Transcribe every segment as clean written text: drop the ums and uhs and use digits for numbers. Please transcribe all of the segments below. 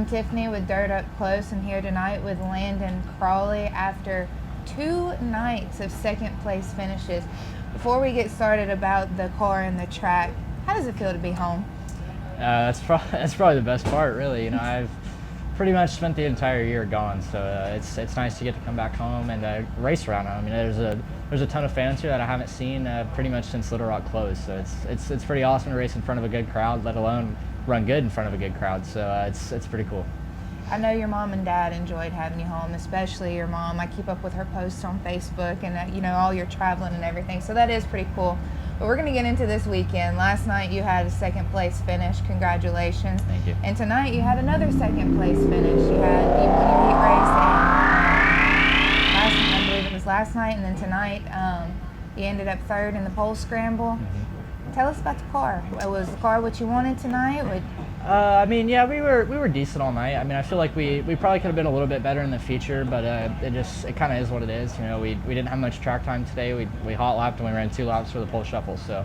Tiffany with Dirt Up Close, and here tonight with Landon Crawley after 2 nights of second place finishes. Before we get started about the car and the track, how does it feel to be home? That's probably the best part, really. You know, I've pretty much spent the entire year gone, so it's nice to get to come back home and race around home. You know, there's a ton of fans here that I haven't seen pretty much since Little Rock closed. So it's pretty awesome to race in front of a good crowd, let alone run good in front of a good crowd. So it's pretty cool. I know your mom and dad enjoyed having you home, especially your mom. I keep up with her posts on Facebook and you know, all your traveling and everything. So that is pretty cool. But we're going to get into this weekend. Last night you had a second place finish. Congratulations. Thank you. And tonight you had another second place finish. You won your heat race. I believe it was last night, and then tonight you ended up third in the pole scramble. Mm-hmm. Tell us about the car. Was the car what you wanted tonight? I mean, yeah, we were decent all night. I mean, I feel like we probably could have been a little bit better in the feature, but it kind of is what it is. You know, we didn't have much track time today. We hot lapped and we ran 2 laps for the pole shuffle, so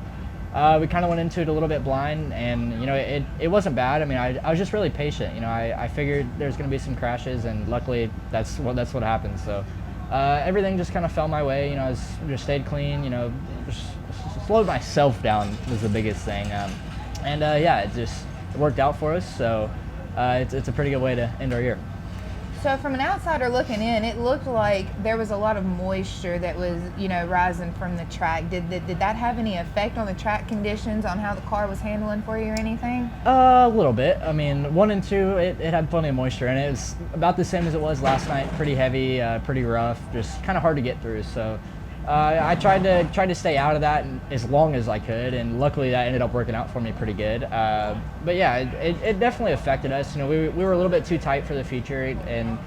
we kind of went into it a little bit blind, and you know, it wasn't bad. I mean, I was just really patient. You know, I figured there's going to be some crashes, and luckily that's what happened. So everything just kind of fell my way. You know, I just stayed clean. You know, just slowed myself down was the biggest thing, yeah, it worked out for us, so it's a pretty good way to end our year. So from an outsider looking in, it looked like there was a lot of moisture that was, you know, rising from the track. Did that have any effect on the track conditions, on how the car was handling for you or anything? A little bit. I mean, 1 and 2, it had plenty of moisture in it. It was about the same as it was last night. Pretty heavy, pretty rough, just kind of hard to get through. So I tried to stay out of that as long as I could, and luckily that ended up working out for me pretty good. But yeah, it definitely affected us. You know, we were a little bit too tight for the feature, and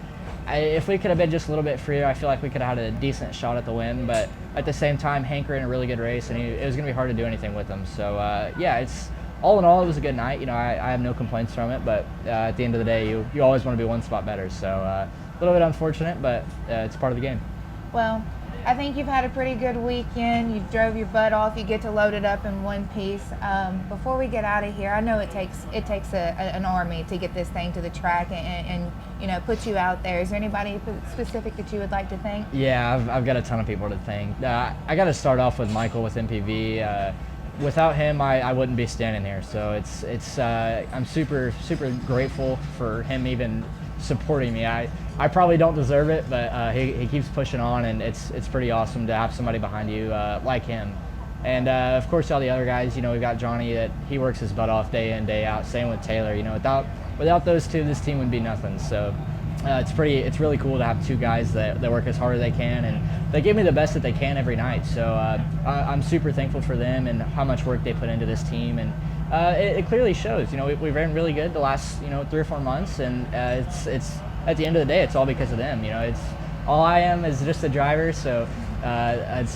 if we could have been just a little bit freer, I feel like we could have had a decent shot at the win. But at the same time, Hank ran a really good race, and it was going to be hard to do anything with him. So yeah, it's all in all, it was a good night. You know, I have no complaints from it. But at the end of the day, you always want to be one spot better. So a little bit unfortunate, but it's part of the game. Well, I think you've had a pretty good weekend. You drove your butt off. You get to load it up in one piece. Before we get out of here, I know it takes an army to get this thing to the track and you know, put you out there. Is there anybody specific that you would like to thank? Yeah, I've got a ton of people to thank. I got to start off with Michael with MPV. Without him, I wouldn't be standing here. So I'm super grateful for him even supporting me. I probably don't deserve it, but he keeps pushing on, and it's pretty awesome to have somebody behind you like him. And of course, all the other guys. You know, we've got Johnny that he works his butt off day in, day out. Same with Taylor. You know, without those two, this team would be nothing. So it's really cool to have 2 guys that work as hard as they can, and they give me the best that they can every night. So I'm super thankful for them and how much work they put into this team, and it clearly shows. You know, we ran really good the last 3 or 4 months, and it's at the end of the day, it's all because of them. You know, it's all I am is just a driver. So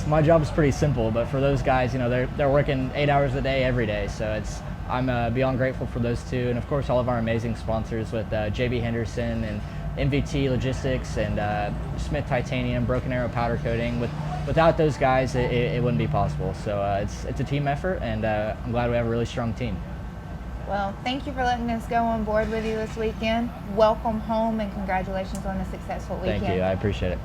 my job is pretty simple, but for those guys, you know, they're working 8 hours a day every day. So I'm beyond grateful for those 2, and of course all of our amazing sponsors with JB Henderson and MVT Logistics and Smith Titanium, Broken Arrow Powder Coating. Without those guys, it wouldn't be possible. So it's a team effort, and I'm glad we have a really strong team. Well, thank you for letting us go on board with you this weekend. Welcome home, and congratulations on a successful weekend. Thank you. I appreciate it.